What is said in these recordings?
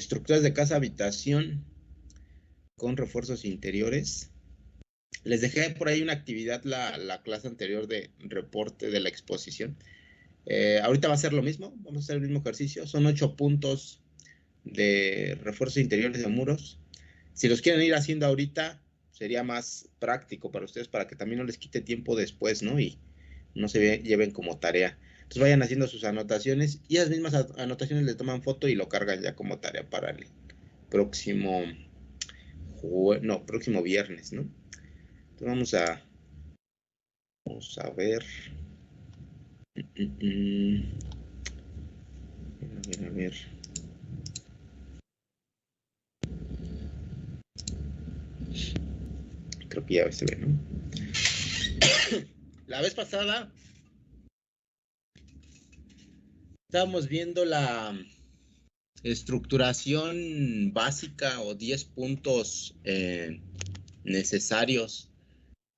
estructuras de casa habitación con refuerzos interiores. Les dejé por ahí una actividad la clase anterior de reporte de la exposición. Ahorita va a ser lo mismo, vamos a hacer el mismo ejercicio. Son 8 puntos de refuerzos interiores de muros. Si los quieren ir haciendo ahorita, sería más práctico para ustedes, para que también no les quite tiempo después, ¿no? Y no se lleven como tarea. Entonces vayan haciendo sus anotaciones y las mismas anotaciones le toman foto y lo cargan ya como tarea para el próximo, próximo viernes, ¿no? Entonces vamos a ver. A ver. Creo que ya se ve, ¿no? La vez pasada estábamos viendo la estructuración básica o 10 puntos necesarios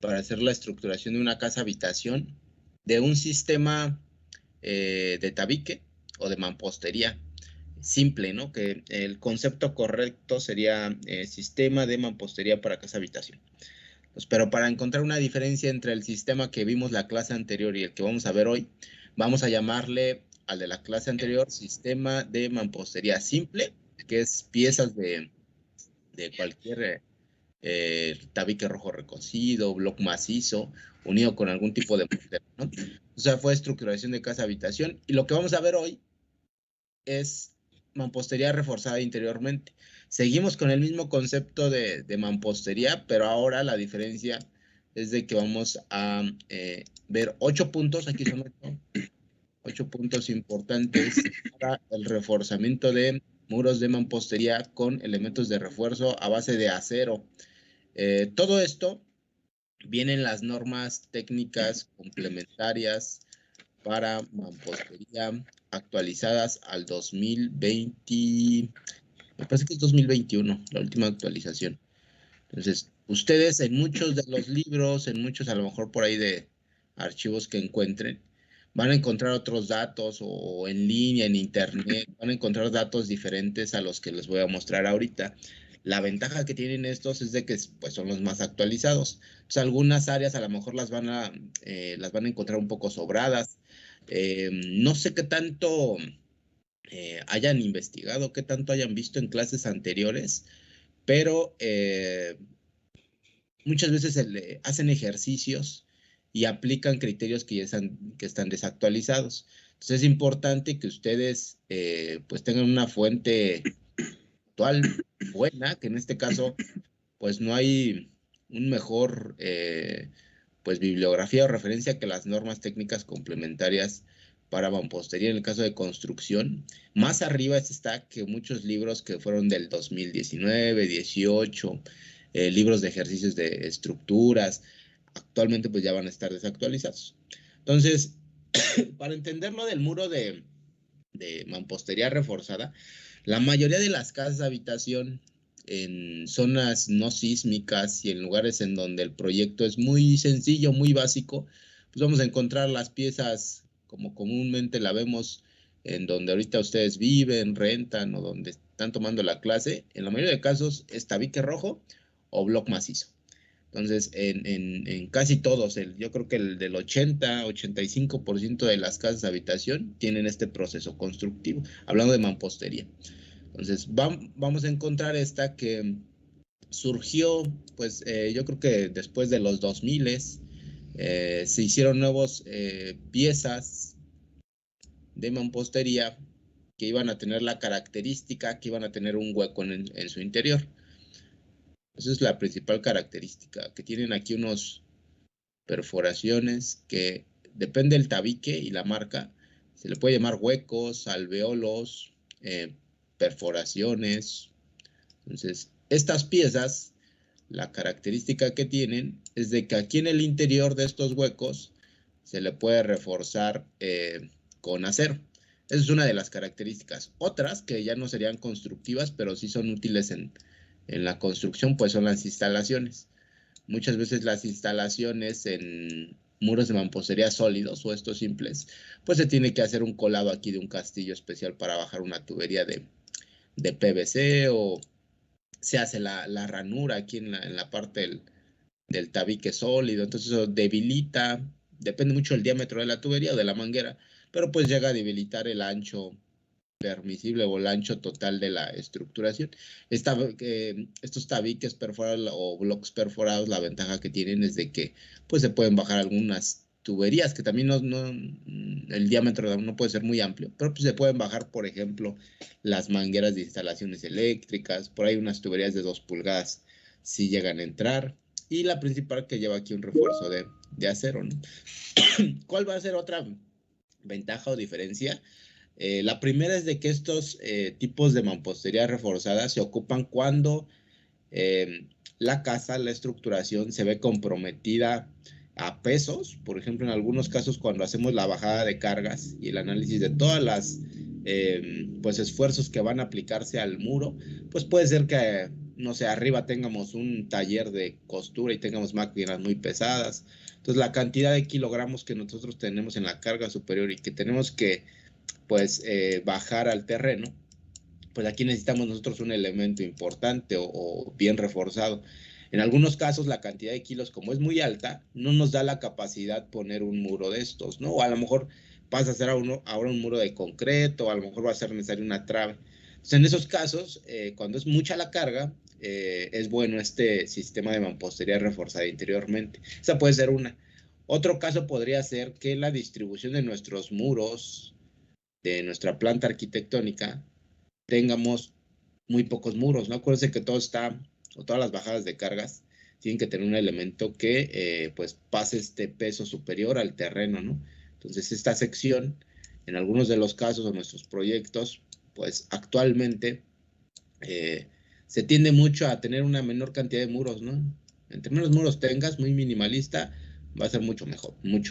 para hacer la estructuración de una casa habitación de un sistema de tabique o de mampostería simple, ¿no? Que el concepto correcto sería sistema de mampostería para casa habitación. Pues, pero para encontrar una diferencia entre el sistema que vimos la clase anterior y el que vamos a ver hoy, vamos a llamarle al de la clase anterior sistema de mampostería simple, que es piezas de cualquier tabique rojo recocido, bloc macizo, unido con algún tipo de mortero, ¿no? O sea, fue estructuración de casa-habitación. Y lo que vamos a ver hoy es mampostería reforzada interiormente. Seguimos con el mismo concepto de mampostería, pero ahora la diferencia es de que vamos a ver 8 puntos, aquí son 8 puntos importantes para el reforzamiento de muros de mampostería con elementos de refuerzo a base de acero. Todo esto viene en las normas técnicas complementarias para mampostería actualizadas al 2020, me parece que es 2021, la última actualización. Entonces, ustedes en muchos de los libros, en muchos a lo mejor por ahí de archivos que encuentren, van a encontrar otros datos o en línea, en internet, van a encontrar datos diferentes a los que les voy a mostrar ahorita. La ventaja que tienen estos es de que pues, son los más actualizados. Entonces, algunas áreas a lo mejor las van a encontrar un poco sobradas. No sé qué tanto hayan investigado, qué tanto hayan visto en clases anteriores, pero muchas veces hacen ejercicios y aplican criterios que están desactualizados. Entonces es importante que ustedes pues tengan una fuente actual buena, que en este caso pues no hay un mejor pues bibliografía o referencia que las normas técnicas complementarias para mampostería en el caso de construcción. Más arriba está que muchos libros que fueron del 2019, 18, libros de ejercicios de estructuras, actualmente pues ya van a estar desactualizados. Entonces, para entender lo del muro de mampostería reforzada, la mayoría de las casas de habitación en zonas no sísmicas y en lugares en donde el proyecto es muy sencillo, muy básico, pues vamos a encontrar las piezas como comúnmente la vemos en donde ahorita ustedes viven, rentan o donde están tomando la clase. En la mayoría de casos es tabique rojo o bloc macizo. Entonces, en casi todos, yo creo que el del 85% de las casas de habitación tienen este proceso constructivo, hablando de mampostería. Entonces, vamos a encontrar esta que surgió, pues yo creo que después de los 2000 se hicieron nuevas piezas de mampostería que iban a tener la característica que iban a tener un hueco en su interior. Esa es la principal característica, que tienen aquí unos perforaciones que depende del tabique y la marca, se le puede llamar huecos, alveolos, perforaciones. Entonces, estas piezas, la característica que tienen es de que aquí en el interior de estos huecos se le puede reforzar con acero. Esa es una de las características. Otras que ya no serían constructivas, pero sí son útiles en la construcción, pues son las instalaciones. Muchas veces las instalaciones en muros de mampostería sólidos o estos simples, pues se tiene que hacer un colado aquí de un castillo especial para bajar una tubería de de PVC o se hace la ranura aquí en la parte del tabique sólido, entonces eso debilita, depende mucho del diámetro de la tubería o de la manguera, pero pues llega a debilitar el ancho permisible o el ancho total de la estructuración. Estos tabiques perforados o blocks perforados, la ventaja que tienen es de que pues se pueden bajar algunas tuberías, que también el diámetro no puede ser muy amplio, pero pues se pueden bajar, por ejemplo, las mangueras de instalaciones eléctricas, por ahí unas tuberías de 2 pulgadas si llegan a entrar, y la principal que lleva aquí un refuerzo de acero, ¿no? ¿Cuál va a ser otra ventaja o diferencia? La primera es de que estos tipos de mampostería reforzada se ocupan cuando la casa, la estructuración se ve comprometida a pesos. Por ejemplo, en algunos casos cuando hacemos la bajada de cargas y el análisis de todas las pues esfuerzos que van a aplicarse al muro, pues puede ser que no sé, arriba tengamos un taller de costura y tengamos máquinas muy pesadas. Entonces la cantidad de kilogramos que nosotros tenemos en la carga superior y que tenemos que pues bajar al terreno, pues aquí necesitamos nosotros un elemento importante o bien reforzado. En algunos casos la cantidad de kilos, como es muy alta, no nos da la capacidad poner un muro de estos, ¿no? O a lo mejor pasa a ser ahora un muro de concreto, o a lo mejor va a ser necesario una trave. Entonces, en esos casos, cuando es mucha la carga, es bueno este sistema de mampostería reforzada interiormente. Esa puede ser una. Otro caso podría ser que la distribución de nuestros muros, de nuestra planta arquitectónica, tengamos muy pocos muros, ¿no? Acuérdense que todo está, o todas las bajadas de cargas, tienen que tener un elemento que pues pase este peso superior al terreno, ¿no? Entonces esta sección, en algunos de los casos de nuestros proyectos, pues actualmente se tiende mucho a tener una menor cantidad de muros, ¿no? Entre menos muros tengas, muy minimalista, va a ser mucho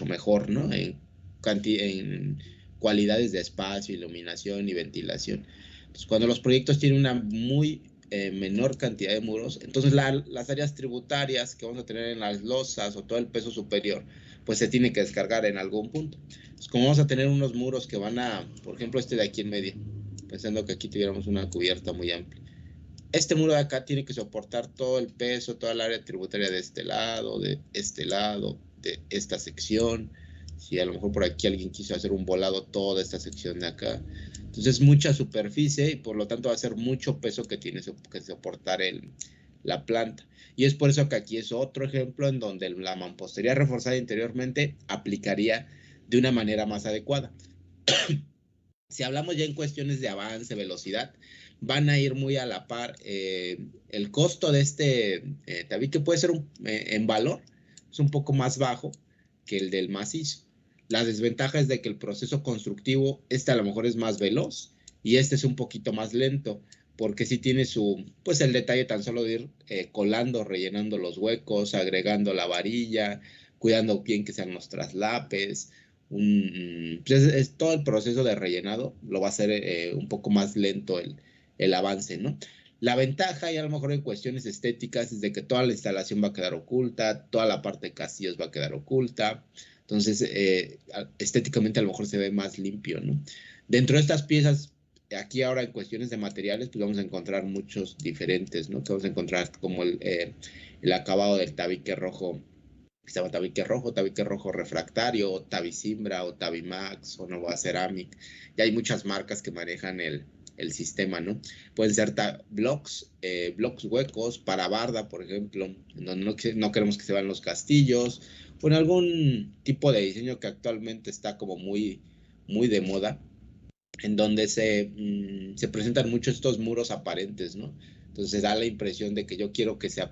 mejor, ¿no? En cualidades de espacio, iluminación y ventilación. Entonces, cuando los proyectos tienen una muy menor cantidad de muros, entonces las áreas tributarias que vamos a tener en las losas o todo el peso superior, pues se tiene que descargar en algún punto. Entonces, como vamos a tener unos muros que van a, por ejemplo, este de aquí en medio, pensando que aquí tuviéramos una cubierta muy amplia. Este muro de acá tiene que soportar todo el peso, toda el área tributaria de este lado, de esta sección. Si a lo mejor por aquí alguien quiso hacer un volado, toda esta sección de acá. Entonces, mucha superficie y por lo tanto va a ser mucho peso que tiene que soportar la planta. Y es por eso que aquí es otro ejemplo en donde la mampostería reforzada interiormente aplicaría de una manera más adecuada. Si hablamos ya en cuestiones de avance, velocidad, van a ir muy a la par. El costo de este tabique puede ser en valor, es un poco más bajo que el del macizo. La desventaja es de que el proceso constructivo, a lo mejor es más veloz y este es un poquito más lento, porque sí tiene pues el detalle tan solo de ir colando, rellenando los huecos, agregando la varilla, cuidando bien que sean los traslapes, pues es todo el proceso de rellenado lo va a hacer un poco más lento el avance, ¿no? La ventaja, y a lo mejor en cuestiones estéticas, es de que toda la instalación va a quedar oculta, toda la parte de castillos va a quedar oculta, entonces estéticamente a lo mejor se ve más limpio, ¿no? Dentro de estas piezas, aquí ahora en cuestiones de materiales, pues vamos a encontrar muchos diferentes, ¿no? Que vamos a encontrar como el acabado del tabique rojo, que se llama tabique rojo refractario, o Tabisimbra, o Tabimax, o Nova Ceramic. Ya hay muchas marcas que manejan el sistema, ¿no? Pueden ser blocks huecos para barda, por ejemplo, donde no queremos que se vean los castillos, o en algún tipo de diseño que actualmente está como muy, muy de moda, en donde se presentan muchos estos muros aparentes, ¿no? Entonces da la impresión de que yo quiero que se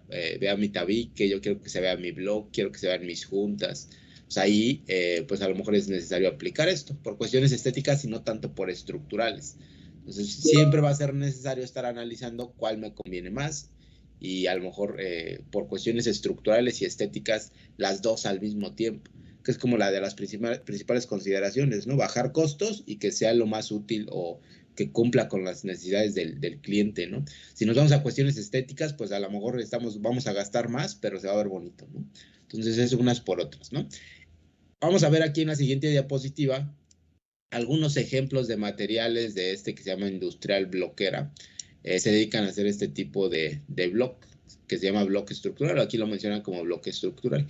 vea mi tabique, yo quiero que se vea mi blog, quiero que se vean mis juntas. Pues ahí, pues a lo mejor es necesario aplicar esto por cuestiones estéticas y no tanto por estructurales. Entonces siempre va a ser necesario estar analizando cuál me conviene más y a lo mejor por cuestiones estructurales y estéticas las dos al mismo tiempo, que es como la de las principales consideraciones, ¿no? Bajar costos y que sea lo más útil o que cumpla con las necesidades del cliente, ¿no? Si nos vamos a cuestiones estéticas, pues a lo mejor vamos a gastar más, pero se va a ver bonito, ¿no? Entonces es unas por otras, ¿no? Vamos a ver aquí en la siguiente diapositiva algunos ejemplos de materiales de que se llama industrial bloquera. se dedican a hacer este tipo de bloque, que se llama bloque estructural, aquí lo mencionan como bloque estructural.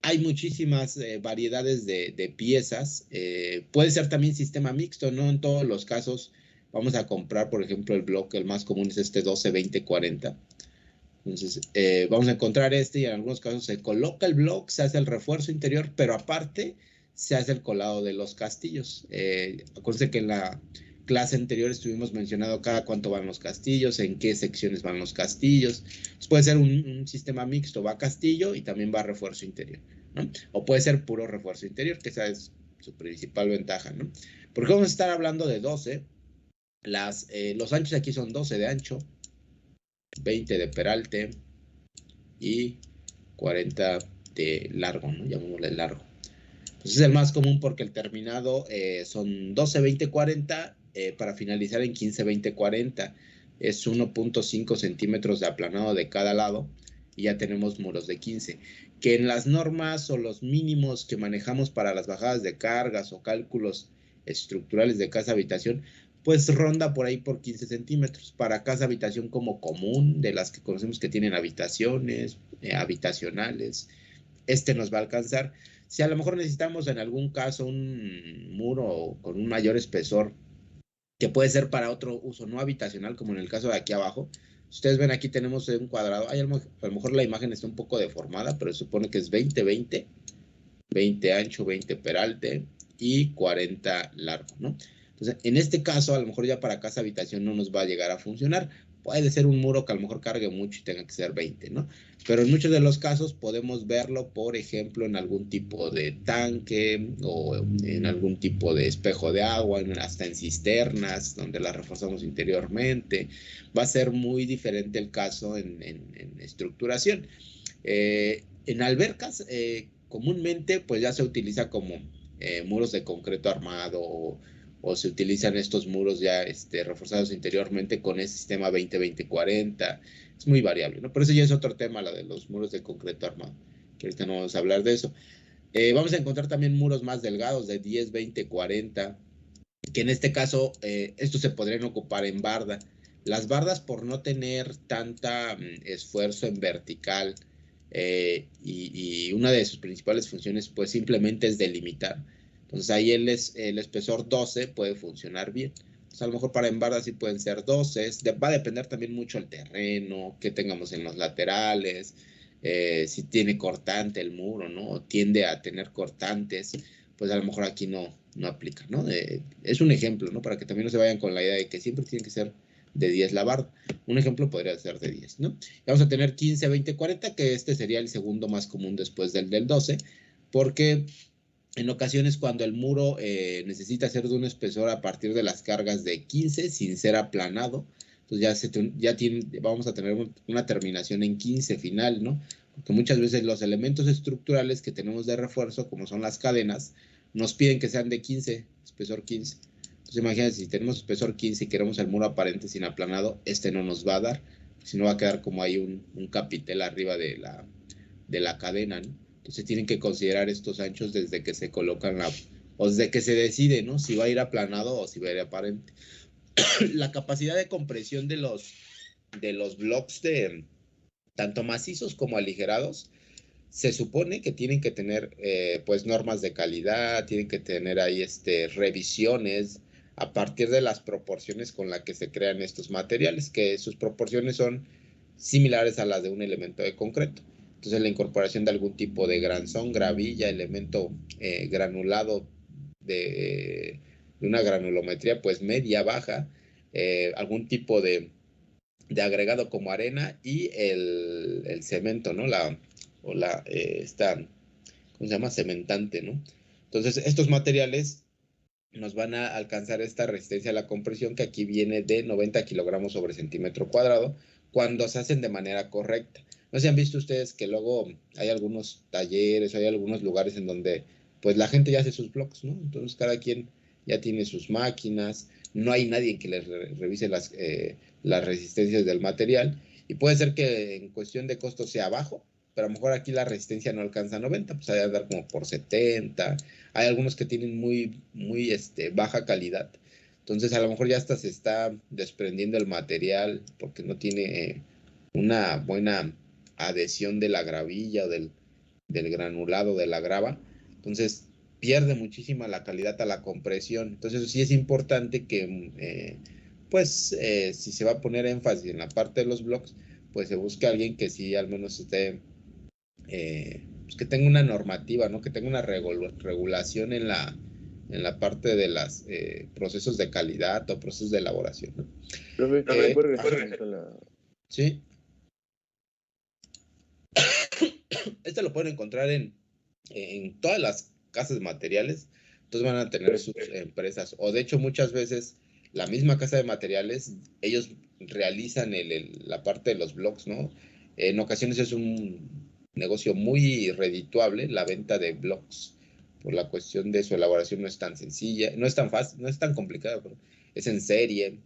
Hay muchísimas variedades de piezas. Puede ser también sistema mixto, no en todos los casos vamos a comprar, por ejemplo, el bloque, el más común es este 12, 20, 40. Entonces, vamos a encontrar este y en algunos casos se coloca el bloque, se hace el refuerzo interior, pero aparte se hace el colado de los castillos. Acuérdense que en la clase anterior estuvimos mencionando cada cuánto van los castillos, en qué secciones van los castillos. Entonces, puede ser un sistema mixto, va castillo y también va refuerzo interior, ¿no? O puede ser puro refuerzo interior, que esa es su principal ventaja, ¿no? Porque vamos a estar hablando de 12. Los anchos aquí son 12 de ancho, 20 de peralte y 40 de largo, ¿no? Llamémosle largo. Pues es el más común porque el terminado son 12, 20, 40 para finalizar en 15, 20, 40. Es 1.5 centímetros de aplanado de cada lado y ya tenemos muros de 15. Que en las normas o los mínimos que manejamos para las bajadas de cargas o cálculos estructurales de casa-habitación, pues ronda por ahí por 15 centímetros. Para casa-habitación como común, de las que conocemos que tienen habitaciones, habitacionales, este nos va a alcanzar. Si a lo mejor necesitamos en algún caso un muro con un mayor espesor, que puede ser para otro uso no habitacional, como en el caso de aquí abajo. Ustedes ven aquí tenemos un cuadrado, a lo mejor la imagen está un poco deformada, pero se supone que es 20, 20, 20 ancho, 20 peralte y 40 largo, ¿no? Entonces, en este caso, a lo mejor ya para casa habitación no nos va a llegar a funcionar. Puede ser un muro que a lo mejor cargue mucho y tenga que ser 20, ¿no? Pero en muchos de los casos podemos verlo, por ejemplo, en algún tipo de tanque o en algún tipo de espejo de agua, hasta en cisternas, donde las reforzamos interiormente. Va a ser muy diferente el caso en estructuración. En albercas, comúnmente, pues ya se utiliza como muros de concreto armado o se utilizan estos muros ya reforzados interiormente con ese sistema 20-20-40. Es muy variable, ¿no? Pero eso ya es otro tema, la de los muros de concreto armado, que ahorita no vamos a hablar de eso. Vamos a encontrar también muros más delgados de 10, 20, 40, que en este caso estos se podrían ocupar en barda. Las bardas, por no tener tanta esfuerzo en vertical, y una de sus principales funciones pues simplemente es delimitar. Entonces ahí el espesor 12 puede funcionar bien. Entonces a lo mejor para embardas sí pueden ser 12. Va a depender también mucho el terreno, que tengamos en los laterales, si tiene cortante el muro, ¿no? O tiende a tener cortantes, pues a lo mejor aquí no aplica, ¿no? Es un ejemplo, ¿no? Para que también no se vayan con la idea de que siempre tiene que ser de 10 la barda. Un ejemplo podría ser de 10, ¿no? Vamos a tener 15, 20, 40, que este sería el segundo más común después del 12, porque en ocasiones cuando el muro necesita ser de un espesor a partir de las cargas de 15 sin ser aplanado, entonces vamos a tener una terminación en 15 final, ¿no? Porque muchas veces los elementos estructurales que tenemos de refuerzo, como son las cadenas, nos piden que sean de 15, espesor 15. Entonces imagínense, si tenemos espesor 15 y queremos el muro aparente sin aplanado, este no nos va a dar, si no va a quedar como ahí un capitel arriba de la cadena, ¿no? Entonces tienen que considerar estos anchos desde que se colocan o desde que se decide, ¿no? Si va a ir aplanado o si va a ir aparente. La capacidad de compresión de los blocks tanto macizos como aligerados se supone que tienen que tener pues normas de calidad, tienen que tener ahí revisiones a partir de las proporciones con las que se crean estos materiales, que sus proporciones son similares a las de un elemento de concreto. Entonces la incorporación de algún tipo de granzón, gravilla, elemento granulado de una granulometría pues media, baja, algún tipo de agregado como arena y el cemento, ¿no? Esta, ¿cómo se llama? Cementante, ¿no? Entonces, estos materiales nos van a alcanzar esta resistencia a la compresión que aquí viene de 90 kilogramos sobre centímetro cuadrado cuando se hacen de manera correcta. No sé si han visto ustedes que luego hay algunos talleres, hay algunos lugares en donde pues la gente ya hace sus blocks, ¿no? Entonces cada quien ya tiene sus máquinas, no hay nadie que les revise las resistencias del material y puede ser que en cuestión de costo sea bajo, pero a lo mejor aquí la resistencia no alcanza 90, pues hay que andar como por 70. Hay algunos que tienen muy baja calidad. Entonces a lo mejor ya hasta se está desprendiendo el material porque no tiene una buena adhesión de la gravilla o del granulado de la grava. Entonces pierde muchísima la calidad a la compresión. Entonces sí es importante que, si se va a poner énfasis en la parte de los blocks, pues se busque a alguien que sí al menos esté, pues que tenga una normativa, ¿no? Que tenga una regulación en la parte de los procesos de calidad o procesos de elaboración, ¿no? Profe, ¿me puede regresar con la...? Sí. Este lo pueden encontrar en todas las casas de materiales. Entonces van a tener sus empresas. O de hecho muchas veces la misma casa de materiales, ellos realizan la parte de los blogs, ¿no? En ocasiones es un negocio muy redituable la venta de blogs. Por la cuestión de su elaboración no es tan sencilla, no es tan fácil, no es tan complicada, pero es en serie.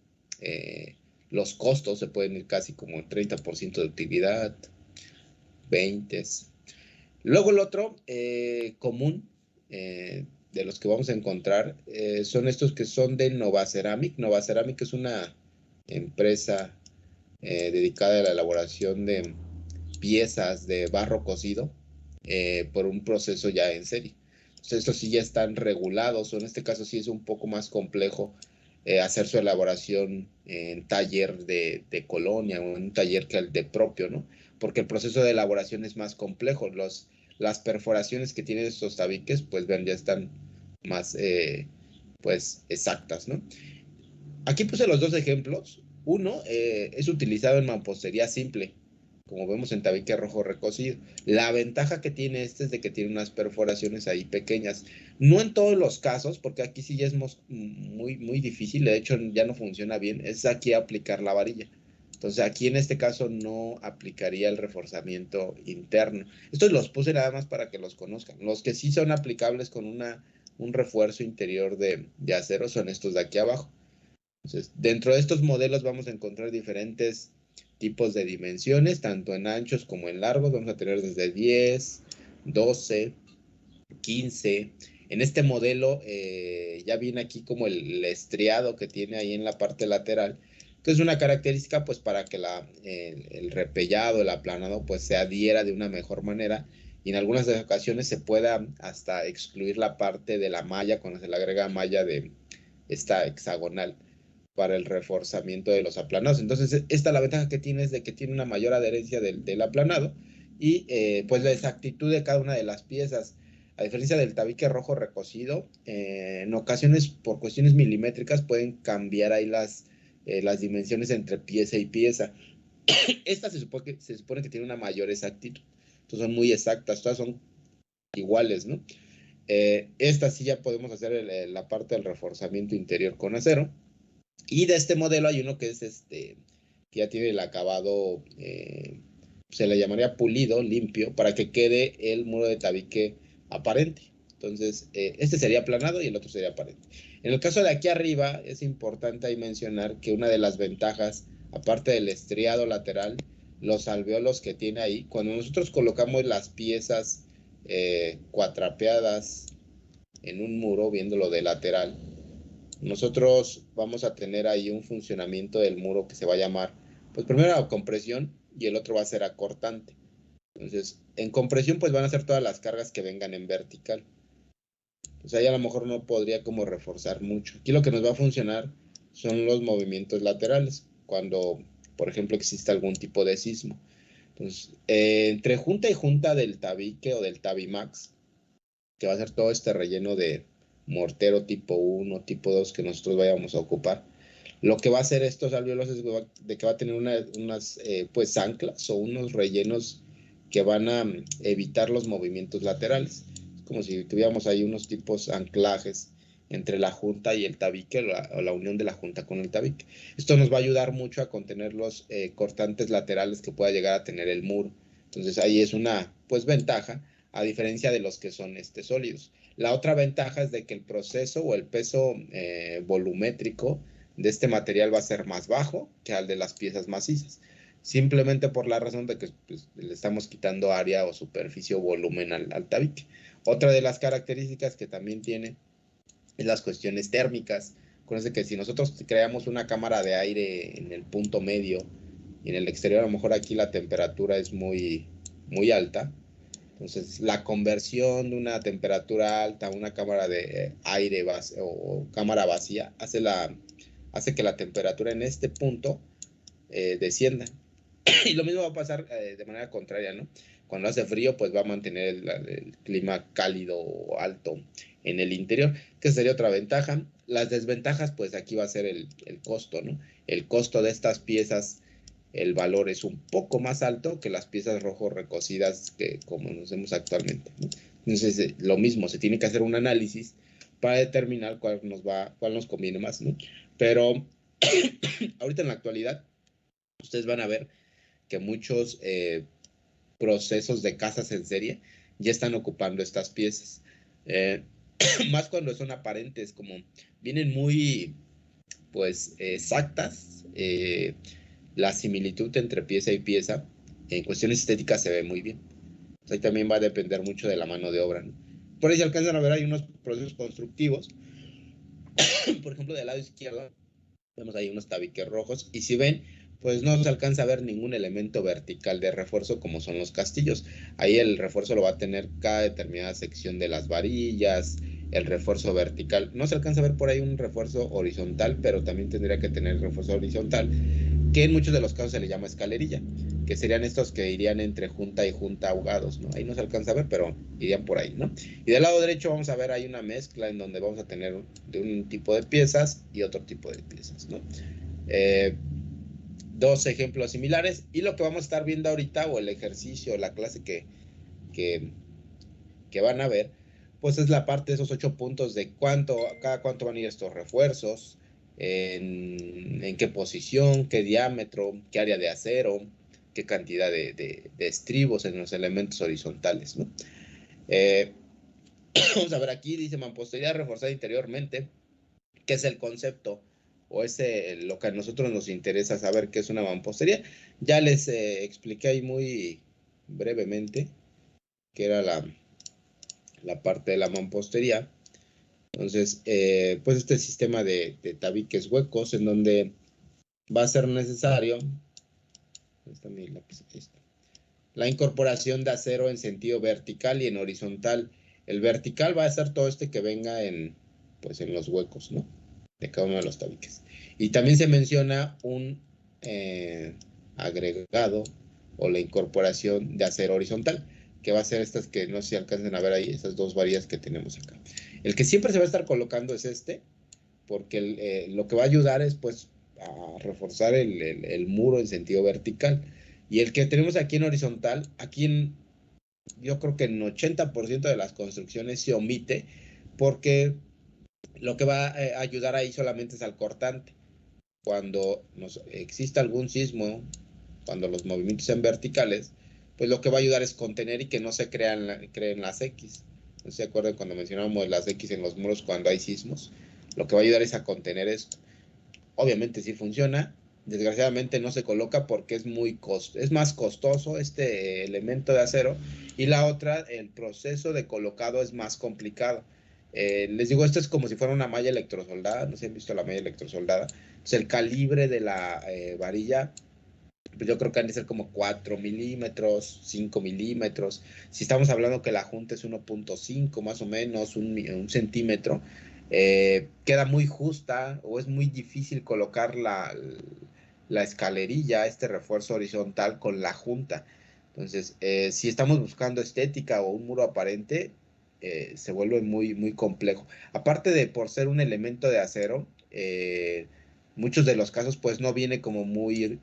Los costos se pueden ir casi como en 30% de utilidad, 20. Luego el otro común de los que vamos a encontrar son estos que son de Nova Ceramic. Nova Ceramic es una empresa dedicada a la elaboración de piezas de barro cocido por un proceso ya en serie. Entonces, estos sí ya están regulados, o en este caso sí es un poco más complejo hacer su elaboración en taller de colonia o en un taller que el de propio, ¿no? Porque el proceso de elaboración es más complejo. Las perforaciones que tienen estos tabiques, pues vean, ya están más, pues, exactas, ¿no? Aquí puse los dos ejemplos. Uno es utilizado en mampostería simple, como vemos en tabique rojo recocido. La ventaja que tiene este es de que tiene unas perforaciones ahí pequeñas. No en todos los casos, porque aquí sí ya es muy, muy difícil, de hecho ya no funciona bien, es aquí aplicar la varilla. Entonces aquí en este caso no aplicaría el reforzamiento interno. Estos los puse nada más para que los conozcan. Los que sí son aplicables con un refuerzo interior de acero son estos de aquí abajo. Entonces, dentro de estos modelos vamos a encontrar diferentes tipos de dimensiones, tanto en anchos como en largos. Vamos a tener desde 10, 12, 15. En este modelo ya viene aquí como el estriado que tiene ahí en la parte lateral, que es una característica pues para que el repellado, el aplanado pues se adhiera de una mejor manera y en algunas ocasiones se pueda hasta excluir la parte de la malla cuando se le agrega malla de esta hexagonal para el reforzamiento de los aplanados. Entonces, esta la ventaja que tiene es de que tiene una mayor adherencia del aplanado y pues la exactitud de cada una de las piezas. A diferencia del tabique rojo recocido, en ocasiones por cuestiones milimétricas pueden cambiar ahí las dimensiones entre pieza y pieza. Esta se supone que tiene una mayor exactitud. Entonces son muy exactas, todas son iguales, ¿no? Esta sí ya podemos hacer la parte del reforzamiento interior con acero. Y de este modelo hay uno que es que ya tiene el acabado, se le llamaría pulido, limpio, para que quede el muro de tabique aparente. Entonces, este sería aplanado y el otro sería aparente. En el caso de aquí arriba, es importante ahí mencionar que una de las ventajas, aparte del estriado lateral, los alvéolos que tiene ahí, cuando nosotros colocamos las piezas cuatrapeadas en un muro, viéndolo de lateral, nosotros vamos a tener ahí un funcionamiento del muro que se va a llamar, pues primero a compresión y el otro va a ser acortante. Entonces, en compresión pues van a ser todas las cargas que vengan en vertical. Pues ahí a lo mejor no podría como reforzar mucho. Aquí lo que nos va a funcionar son los movimientos laterales, cuando, por ejemplo, existe algún tipo de sismo. Entonces, entre junta y junta del tabique o del tabimax, que va a ser todo este relleno de mortero tipo 1, tipo 2 que nosotros vayamos a ocupar. Lo que va a hacer estos alvéolos es de que va a tener unas pues anclas o unos rellenos que van a evitar los movimientos laterales. Es como si tuviéramos ahí unos tipos anclajes entre la junta y el tabique o la unión de la junta con el tabique. Esto nos va a ayudar mucho a contener los cortantes laterales que pueda llegar a tener el muro. Entonces ahí es una pues ventaja a diferencia de los que son sólidos. La otra ventaja es de que el proceso o el peso volumétrico de este material va a ser más bajo que al de las piezas macizas, simplemente por la razón de que pues, le estamos quitando área o superficie o volumen al tabique. Otra de las características que también tiene es las cuestiones térmicas, Acuérdense que si nosotros creamos una cámara de aire en el punto medio y en el exterior, a lo mejor aquí la temperatura es muy, muy alta. Entonces, la conversión de una temperatura alta a una cámara de aire o cámara vacía hace que la temperatura en este punto descienda. Y lo mismo va a pasar de manera contraria, ¿no? Cuando hace frío, pues va a mantener el clima cálido o alto en el interior, que sería otra ventaja. Las desventajas, pues aquí va a ser el costo, ¿no? El costo de estas piezas, el valor es un poco más alto que las piezas rojo recocidas que como nos vemos actualmente, ¿no? Entonces, lo mismo, se tiene que hacer un análisis para determinar cuál nos conviene más, ¿no? Pero ahorita en la actualidad, ustedes van a ver que muchos procesos de casas en serie ya están ocupando estas piezas. Más cuando son aparentes, como vienen muy, pues, exactas, la similitud entre pieza y pieza, en cuestiones estéticas se ve muy bien. O sea, ahí también va a depender mucho de la mano de obra, ¿no? Por ahí se alcanzan a ver, hay unos procesos constructivos. Por ejemplo, del lado izquierdo, vemos ahí unos tabiques rojos, y si ven, pues no se alcanza a ver ningún elemento vertical de refuerzo como son los castillos. Ahí el refuerzo lo va a tener cada determinada sección de las varillas, el refuerzo vertical. No se alcanza a ver por ahí un refuerzo horizontal, pero también tendría que tener refuerzo horizontal, que en muchos de los casos se le llama escalerilla, que serían estos que irían entre junta y junta ahogados, ¿no? Ahí no se alcanza a ver, pero irían por ahí, ¿no? Y del lado derecho vamos a ver ahí una mezcla en donde vamos a tener de un tipo de piezas y otro tipo de piezas, ¿no? Dos ejemplos similares, y lo que vamos a estar viendo ahorita, o el ejercicio, la clase que van a ver, pues es la parte de esos 8 puntos de cada cuánto van a ir estos refuerzos, en qué posición, qué diámetro, qué área de acero, qué cantidad de estribos en los elementos horizontales, ¿no? Vamos a ver aquí, dice mampostería reforzada interiormente, qué es el concepto, o es lo que a nosotros nos interesa saber qué es una mampostería. Ya les expliqué ahí muy brevemente qué era la parte de la mampostería. Entonces, pues este sistema de tabiques huecos en donde va a ser necesario la incorporación de acero en sentido vertical y en horizontal. El vertical va a ser todo este que venga pues en los huecos, ¿no? De cada uno de los tabiques. Y también se menciona un agregado o la incorporación de acero horizontal, que va a ser estas que no sé si alcancen a ver ahí, esas dos varillas que tenemos acá. El que siempre se va a estar colocando es este, porque lo que va a ayudar es pues a reforzar el muro en sentido vertical. Y el que tenemos aquí en horizontal, yo creo que en 80% de las construcciones se omite, porque lo que va a ayudar ahí solamente es al cortante. Cuando exista algún sismo, cuando los movimientos sean verticales, pues lo que va a ayudar es contener y que no se creen las X. ¿No se acuerdan cuando mencionábamos las X en los muros cuando hay sismos? Lo que va a ayudar es a contener esto. Obviamente sí funciona, desgraciadamente no se coloca porque es más costoso este elemento de acero, y la otra, el proceso de colocado es más complicado. Les digo, esto es como si fuera una malla electrosoldada, no sé si han visto la malla electrosoldada. Entonces el calibre de la varilla, pues yo creo que han de ser como 4 milímetros, 5 milímetros. Si estamos hablando que la junta es 1.5 más o menos, un centímetro, queda muy justa, o es muy difícil colocar la escalerilla, este refuerzo horizontal con la junta. Entonces, si estamos buscando estética o un muro aparente, se vuelve muy, muy complejo. Aparte de por ser un elemento de acero, muchos de los casos pues no viene como muy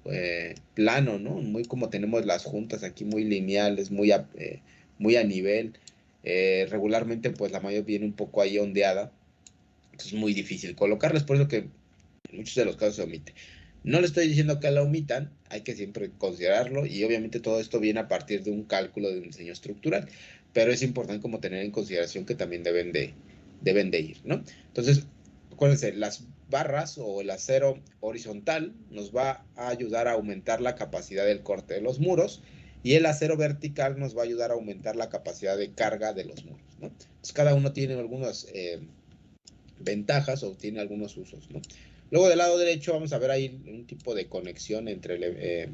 plano, ¿no? Muy como tenemos las juntas aquí, muy lineales, muy a nivel. Regularmente pues la mayoría viene un poco ahí ondeada. Entonces es muy difícil colocarlas, por eso que en muchos de los casos se omite. No le estoy diciendo que la omitan, hay que siempre considerarlo, y obviamente todo esto viene a partir de un cálculo de un diseño estructural, pero es importante como tener en consideración que también deben de ir, ¿no? Entonces, acuérdense, las barras o el acero horizontal nos va a ayudar a aumentar la capacidad del corte de los muros, y el acero vertical nos va a ayudar a aumentar la capacidad de carga de los muros, ¿no? Entonces, cada uno tiene algunos ventajas o tiene algunos usos, ¿no? Luego del lado derecho vamos a ver ahí un tipo de conexión entre,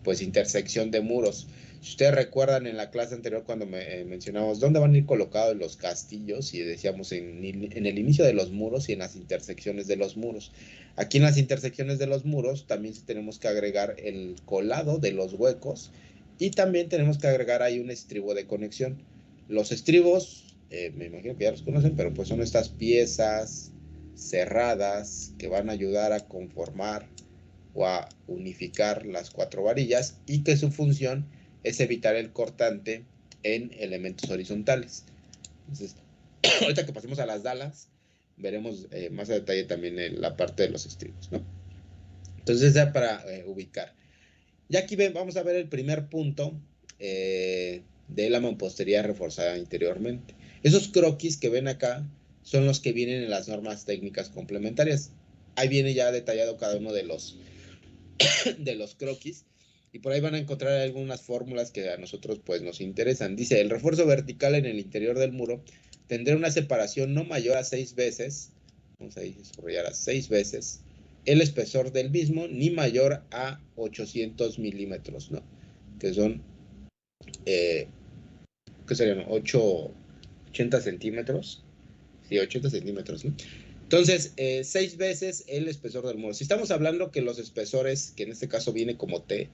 pues, intersección de muros. Si ustedes recuerdan en la clase anterior cuando mencionamos dónde van a ir colocados los castillos y decíamos en el inicio de los muros y en las intersecciones de los muros. Aquí en las intersecciones de los muros también tenemos que agregar el colado de los huecos y también tenemos que agregar ahí un estribo de conexión. Los estribos, me imagino que ya los conocen, pero pues son estas piezas cerradas que van a ayudar a conformar o a unificar las 4 varillas y que su función es evitar el cortante en elementos horizontales. Entonces, ahorita que pasemos a las dalas, veremos más a detalle también la parte de los estribos, ¿no? Entonces, ya para ubicar. Y aquí vamos a ver el primer punto de la mampostería reforzada interiormente. Esos croquis que ven acá son los que vienen en las normas técnicas complementarias. Ahí viene ya detallado cada uno de los croquis y por ahí van a encontrar algunas fórmulas que a nosotros pues nos interesan. Dice, el refuerzo vertical en el interior del muro tendrá una separación no mayor a 6 veces, vamos a desarrollar a 6 veces, el espesor del mismo, ni mayor a 800 milímetros, ¿no? Que son, ¿qué serían? 80 centímetros. Sí, 80 centímetros, ¿no? Entonces, 6 veces el espesor del muro. Si estamos hablando que los espesores, que en este caso viene como T,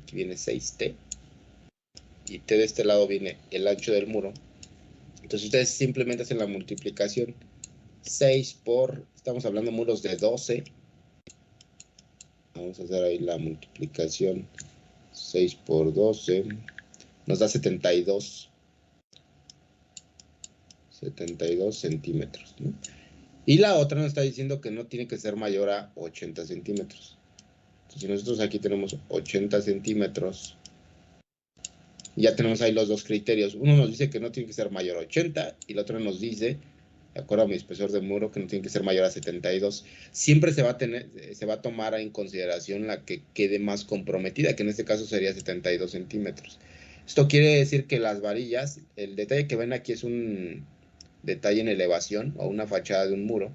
aquí viene 6T, y T de este lado viene el ancho del muro. Entonces ustedes simplemente hacen la multiplicación. 6 por, estamos hablando de muros de 12. Vamos a hacer ahí la multiplicación. 6 por 12. Nos da 72 centímetros, ¿no? Y la otra nos está diciendo que no tiene que ser mayor a 80 centímetros. Entonces, si nosotros aquí tenemos 80 centímetros, ya tenemos ahí los dos criterios. Uno nos dice que no tiene que ser mayor a 80 y el otro nos dice, de acuerdo a mi espesor de muro, que no tiene que ser mayor a 72. Siempre se va a tomar en consideración la que quede más comprometida, que en este caso sería 72 centímetros. Esto quiere decir que las varillas, el detalle que ven aquí es un detalle en elevación o una fachada de un muro,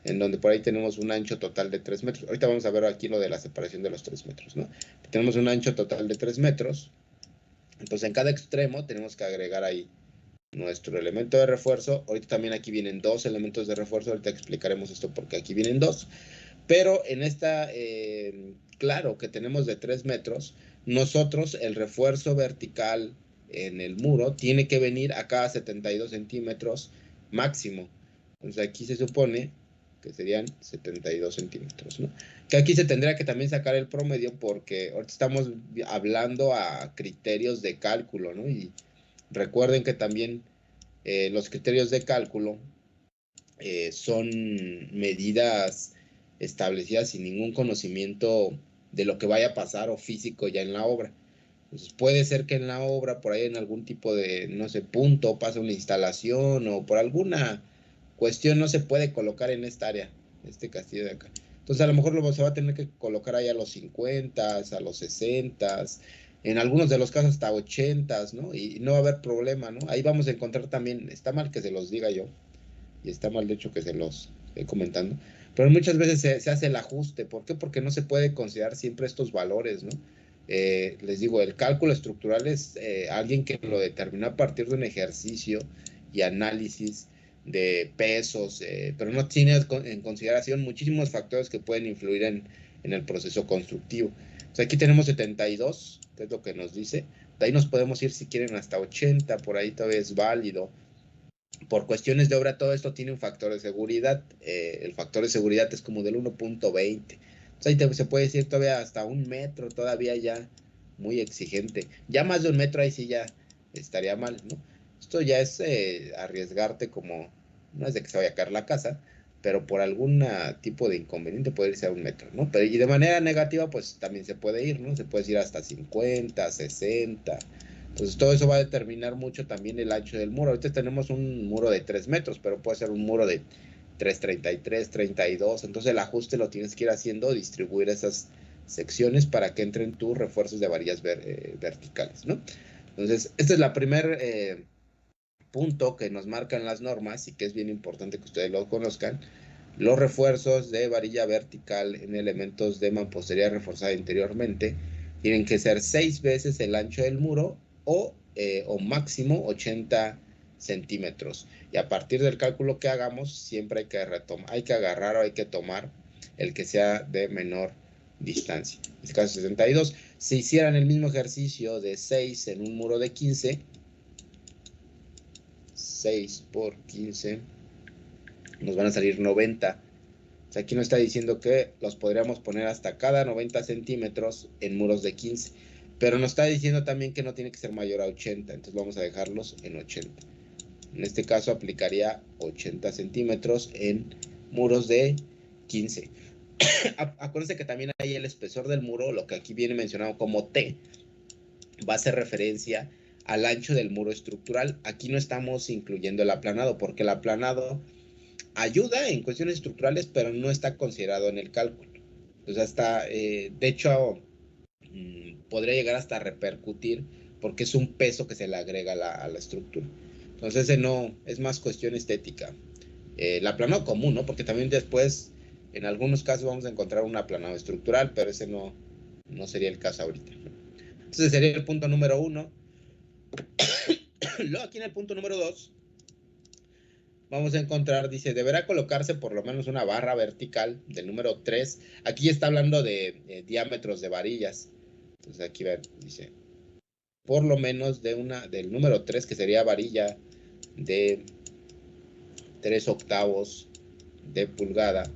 en donde por ahí tenemos un ancho total de 3 metros. Ahorita vamos a ver aquí lo de la separación de los 3 metros, ¿no? Tenemos un ancho total de 3 metros. Entonces, en cada extremo tenemos que agregar ahí nuestro elemento de refuerzo. Ahorita también aquí vienen 2 elementos de refuerzo. Ahorita explicaremos esto porque aquí vienen 2. Pero en esta, claro, que tenemos de 3 metros, nosotros el refuerzo vertical en el muro tiene que venir a cada 72 centímetros máximo. Entonces aquí se supone que serían 72 centímetros, ¿no? Que aquí se tendría que también sacar el promedio porque ahorita estamos hablando a criterios de cálculo, ¿no? Y recuerden que también los criterios de cálculo son medidas establecidas sin ningún conocimiento de lo que vaya a pasar o físico ya en la obra. Entonces puede ser que en la obra, por ahí en algún tipo de, no sé, punto, pasa una instalación o por alguna cuestión no se puede colocar en esta área, este castillo de acá. Entonces a lo mejor se va a tener que colocar ahí a los 50, a los 60, en algunos de los casos hasta 80, ¿no? Y no va a haber problema, ¿no? Ahí vamos a encontrar también, está mal que se los diga yo, y está mal de hecho que se los estoy comentando, pero muchas veces se hace el ajuste. ¿Por qué? Porque no se puede considerar siempre estos valores, ¿no? Les digo, el cálculo estructural es alguien que lo determina a partir de un ejercicio y análisis de pesos, pero no tiene en consideración muchísimos factores que pueden influir en el proceso constructivo. O sea, aquí tenemos 72, que es lo que nos dice. De ahí nos podemos ir si quieren hasta 80, por ahí todavía es válido. Por cuestiones de obra, todo esto tiene un factor de seguridad. El factor de seguridad es como del 1.20. Entonces ahí se puede decir todavía hasta 1 metro, todavía ya muy exigente. Ya más de 1 metro ahí sí ya estaría mal, ¿no? Esto ya es arriesgarte como, no es de que se vaya a caer la casa, pero por algún tipo de inconveniente puede irse a 1 metro, ¿no? Pero, y de manera negativa, pues también se puede ir, ¿no? Se puede ir hasta 50, 60. Entonces todo eso va a determinar mucho también el ancho del muro. Ahorita tenemos un muro de 3 metros, pero puede ser un muro de 3,33, 32. Entonces el ajuste lo tienes que ir haciendo, distribuir esas secciones para que entren tus refuerzos de varillas verticales, ¿no? Entonces esta es la primera punto que nos marcan las normas y que es bien importante que ustedes lo conozcan, los refuerzos de varilla vertical en elementos de mampostería reforzada interiormente tienen que ser 6 veces el ancho del muro o máximo 80 centímetros. Y a partir del cálculo que hagamos, siempre hay que agarrar o hay que tomar el que sea de menor distancia. En este caso 62. Si hicieran el mismo ejercicio de 6 en un muro de 15, 6 por 15, nos van a salir 90. O sea, aquí nos está diciendo que los podríamos poner hasta cada 90 centímetros en muros de 15. Pero nos está diciendo también que no tiene que ser mayor a 80. Entonces vamos a dejarlos en 80. En este caso aplicaría 80 centímetros en muros de 15. Acuérdense que también hay el espesor del muro, lo que aquí viene mencionado como T, va a hacer referencia al ancho del muro estructural. Aquí no estamos incluyendo el aplanado, porque el aplanado ayuda en cuestiones estructurales, pero no está considerado en el cálculo. Entonces hasta, de hecho, podría llegar hasta repercutir, porque es un peso que se le agrega a la estructura. Entonces ese no, es más cuestión estética. El aplanado común, ¿no? Porque también después, en algunos casos vamos a encontrar un aplanado estructural, pero ese no sería el caso ahorita. Entonces sería el punto número 1. Luego aquí en el punto número 2 vamos a encontrar, dice, deberá colocarse por lo menos una barra vertical del número 3. Aquí está hablando de diámetros de varillas. Entonces aquí ven, dice, por lo menos del número 3, que sería varilla de 3/8 de pulgada,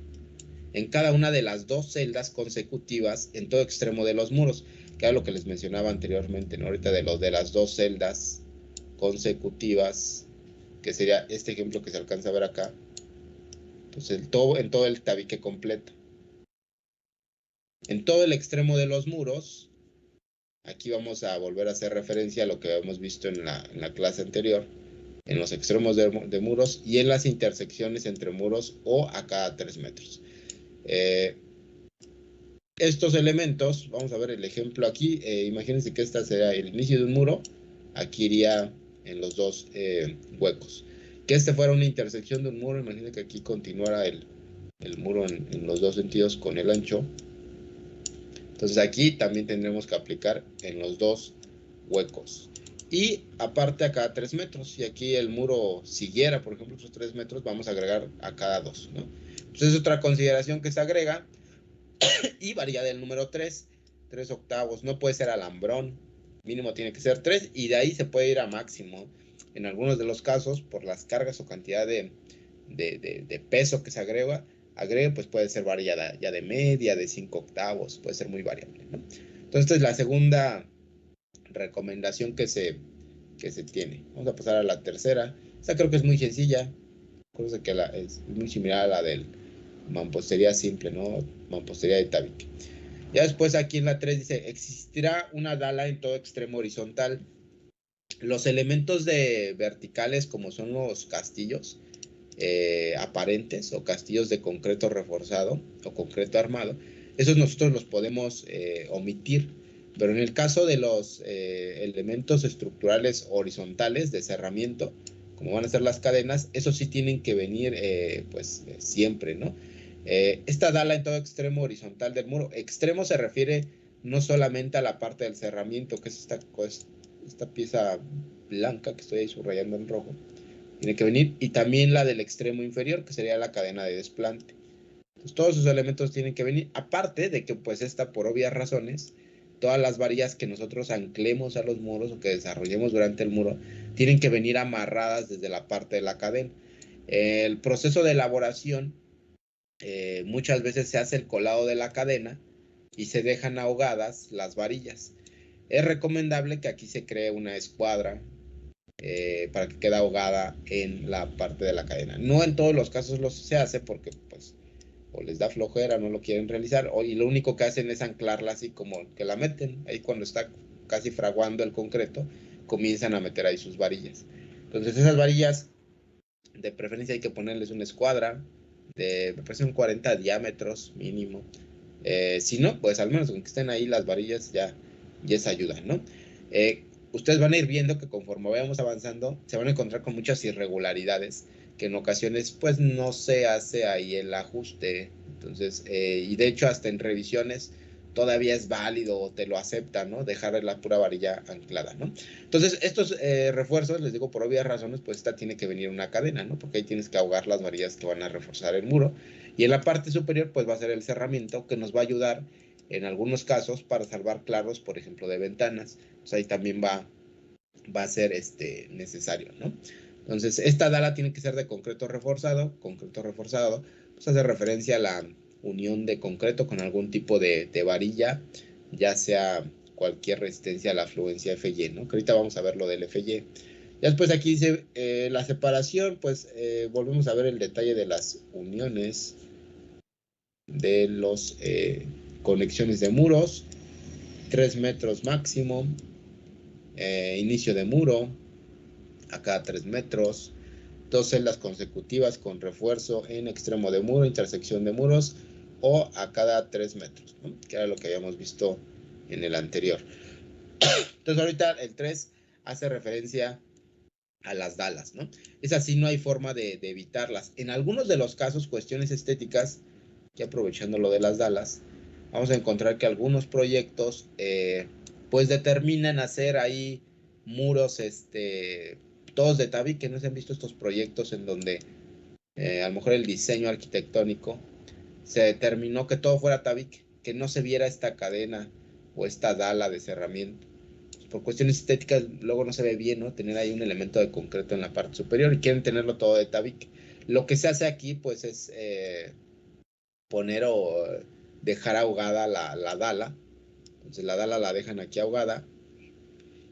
en cada una de las 2 celdas consecutivas en todo extremo de los muros, que era lo que les mencionaba anteriormente, ¿no? Ahorita de las 2 celdas consecutivas, que sería este ejemplo que se alcanza a ver acá. Entonces en todo el tabique completo. En todo el extremo de los muros, aquí vamos a volver a hacer referencia a lo que habíamos visto en la clase anterior, en los extremos de muros y en las intersecciones entre muros o a cada 3 metros. Estos elementos, vamos a ver el ejemplo aquí, imagínense que este será el inicio de un muro, aquí iría en los 2 huecos. Que este fuera una intersección de un muro, imagínense que aquí continuara el muro en los 2 sentidos con el ancho. Entonces aquí también tendremos que aplicar en los 2 huecos. Y aparte a cada 3 metros, si aquí el muro siguiera, por ejemplo, esos 3 metros, vamos a agregar a cada 2, ¿no? Entonces es otra consideración que se agrega. Y varía del número 3, 3/8, no puede ser alambrón, mínimo tiene que ser 3, y de ahí se puede ir a máximo. En algunos de los casos, por las cargas o cantidad de peso que se agrega, pues puede ser varilla ya de media, de 5/8, puede ser muy variable, ¿no? Entonces, esta es la segunda recomendación que se tiene. Vamos a pasar a la tercera. Esta creo que es muy sencilla, cosa que es muy similar a la del mampostería simple, ¿no? Mampostería de tabique. Ya después aquí en la 3 dice, existirá una dala en todo extremo horizontal. Los elementos verticales, como son los castillos aparentes o castillos de concreto reforzado o concreto armado, esos nosotros los podemos omitir. Pero en el caso de los elementos estructurales horizontales de cerramiento, como van a ser las cadenas, esos sí tienen que venir siempre, ¿no? Esta dala en todo extremo horizontal del muro, extremo se refiere no solamente a la parte del cerramiento, que es esta pieza blanca que estoy ahí subrayando en rojo, tiene que venir, y también la del extremo inferior, que sería la cadena de desplante. Entonces, todos esos elementos tienen que venir, aparte de que pues esta, por obvias razones, todas las varillas que nosotros anclemos a los muros o que desarrollemos durante el muro, tienen que venir amarradas desde la parte de la cadena. El proceso de elaboración, muchas veces se hace el colado de la cadena y se dejan ahogadas las varillas. Es recomendable que aquí se cree una escuadra para que quede ahogada en la parte de la cadena. No en todos los casos se hace porque pues o les da flojera, no lo quieren realizar, y lo único que hacen es anclarla así como que la meten, ahí cuando está casi fraguando el concreto, comienzan a meter ahí sus varillas. Entonces esas varillas, de preferencia hay que ponerles una escuadra, me parece un 40 diámetros mínimo. Si no, pues al menos con que estén ahí las varillas ya es ayuda, ¿no? ustedes van a ir viendo que conforme vayamos avanzando, se van a encontrar con muchas irregularidades que en ocasiones pues no se hace ahí el ajuste. Entonces, y de hecho hasta en revisiones todavía es válido o te lo aceptan, ¿no? Dejar la pura varilla anclada, ¿no? Entonces, estos refuerzos, les digo, por obvias razones, pues esta tiene que venir una cadena, ¿no? Porque ahí tienes que ahogar las varillas que van a reforzar el muro. Y en la parte superior, pues va a ser el cerramiento que nos va a ayudar en algunos casos para salvar claros, por ejemplo, de ventanas. Pues ahí también va a ser necesario, ¿no? Entonces, esta dala tiene que ser de concreto reforzado, pues hace referencia a la unión de concreto con algún tipo de varilla, ya sea cualquier resistencia a la afluencia FY, ¿no? Que ahorita vamos a ver lo del FY. Ya después aquí dice la separación, pues volvemos a ver el detalle de las uniones de los conexiones de muros, 3 metros máximo, inicio de muro, a cada 3 metros, 2 celdas consecutivas con refuerzo en extremo de muro, intersección de muros, o a cada 3 metros, ¿no? Que era lo que habíamos visto en el anterior. Entonces ahorita el 3 hace referencia a las dalas, ¿no? Es así, no hay forma de evitarlas. En algunos de los casos, cuestiones estéticas, que aprovechando lo de las dalas, vamos a encontrar que algunos proyectos pues determinan hacer ahí muros todos de tabique. ¿No se han visto estos proyectos en donde a lo mejor el diseño arquitectónico se determinó que todo fuera tabique, que no se viera esta cadena o esta dala de cerramiento? Por cuestiones estéticas luego no se ve bien, ¿no? Tener ahí un elemento de concreto en la parte superior y quieren tenerlo todo de tabique. Lo que se hace aquí pues es poner o dejar ahogada la dala. Entonces la dala la dejan aquí ahogada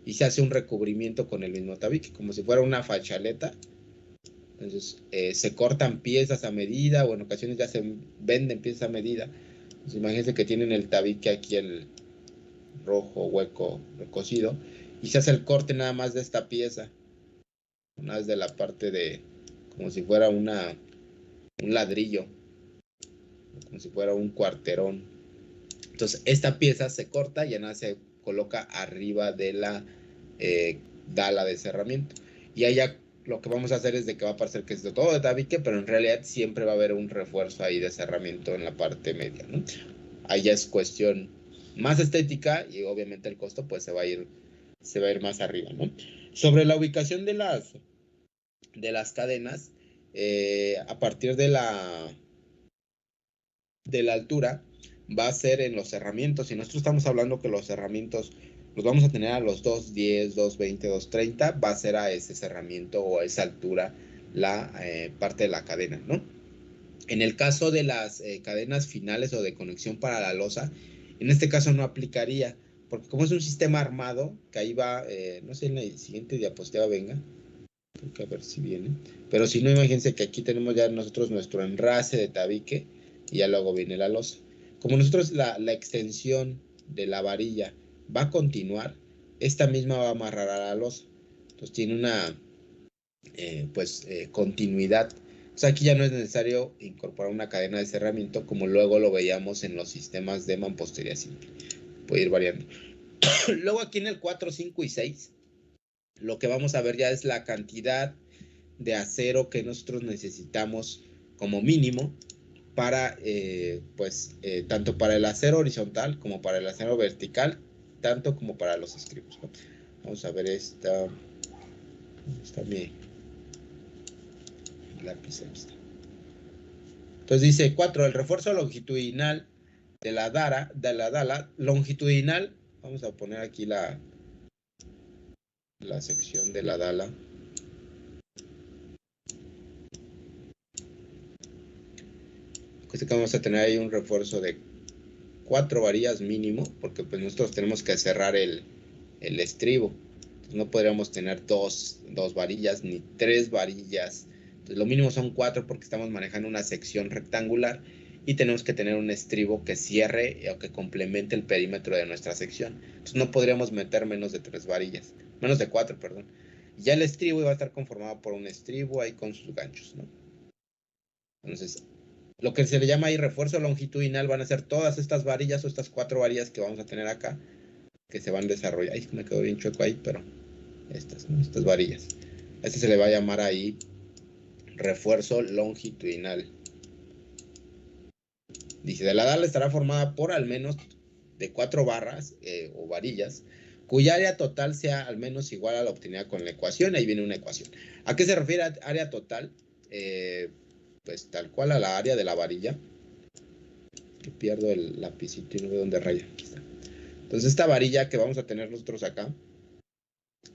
y se hace un recubrimiento con el mismo tabique, como si fuera una fachaleta. Entonces se cortan piezas a medida, o en ocasiones ya se venden piezas a medida. Entonces, imagínense que tienen el tabique aquí, el rojo hueco recocido, y se hace el corte nada más de esta pieza, una vez de la parte de, como si fuera un ladrillo, como si fuera un cuarterón. Entonces esta pieza se corta y ya nada se coloca arriba de la dala de cerramiento, y allá lo que vamos a hacer es de que va a parecer que es de todo de tabique, pero en realidad siempre va a haber un refuerzo ahí de cerramiento en la parte media, ¿no? Ahí ya es cuestión más estética y obviamente el costo pues se va a ir más arriba, ¿no? Sobre la ubicación de las cadenas, a partir de la altura va a ser en los cerramientos. Y nosotros estamos hablando que los cerramientos los vamos a tener a los 210, 220, 230, va a ser a ese cerramiento o a esa altura la parte de la cadena, ¿no? En el caso de las cadenas finales o de conexión para la losa, en este caso no aplicaría, porque como es un sistema armado, que ahí va, no sé, en la siguiente diapositiva venga, porque a ver si viene, pero si no, imagínense que aquí tenemos ya nosotros nuestro enrase de tabique y ya luego viene la losa. Como nosotros la extensión de la varilla va a continuar, esta misma va a amarrar a la losa. Entonces tiene una continuidad. O sea, aquí ya no es necesario incorporar una cadena de cerramiento como luego lo veíamos en los sistemas de mampostería simple. Puede ir variando. Luego aquí en el 4, 5 y 6, lo que vamos a ver ya es la cantidad de acero que nosotros necesitamos como mínimo para, tanto para el acero horizontal como para el acero vertical, tanto como para los estribos, ¿no? Vamos a ver esta mi lápiz. Entonces dice 4, el refuerzo longitudinal de la dala longitudinal. Vamos a poner aquí la sección de la dala. Que vamos a tener ahí un refuerzo de 4 varillas mínimo, porque pues nosotros tenemos que cerrar el estribo. Entonces no podríamos tener dos varillas ni 3 varillas. Entonces lo mínimo son 4 porque estamos manejando una sección rectangular y tenemos que tener un estribo que cierre o que complemente el perímetro de nuestra sección. Entonces no podríamos meter menos de 3 varillas, menos de 4, perdón. Ya el estribo iba a estar conformado por un estribo ahí con sus ganchos, ¿no? Entonces, lo que se le llama ahí refuerzo longitudinal van a ser todas estas varillas o estas 4 varillas que vamos a tener acá, que se van desarrollando. Ay, me quedó bien chueco ahí, pero estas, ¿no? Estas varillas. A este se le va a llamar ahí refuerzo longitudinal. Dice, de la dala estará formada por al menos de 4 barras o varillas, cuya área total sea al menos igual a la obtenida con la ecuación. Ahí viene una ecuación. ¿A qué se refiere área total? Pues tal cual a la área de la varilla. Que pierdo el lapicito y no veo dónde raya. Aquí está. Entonces esta varilla que vamos a tener nosotros acá,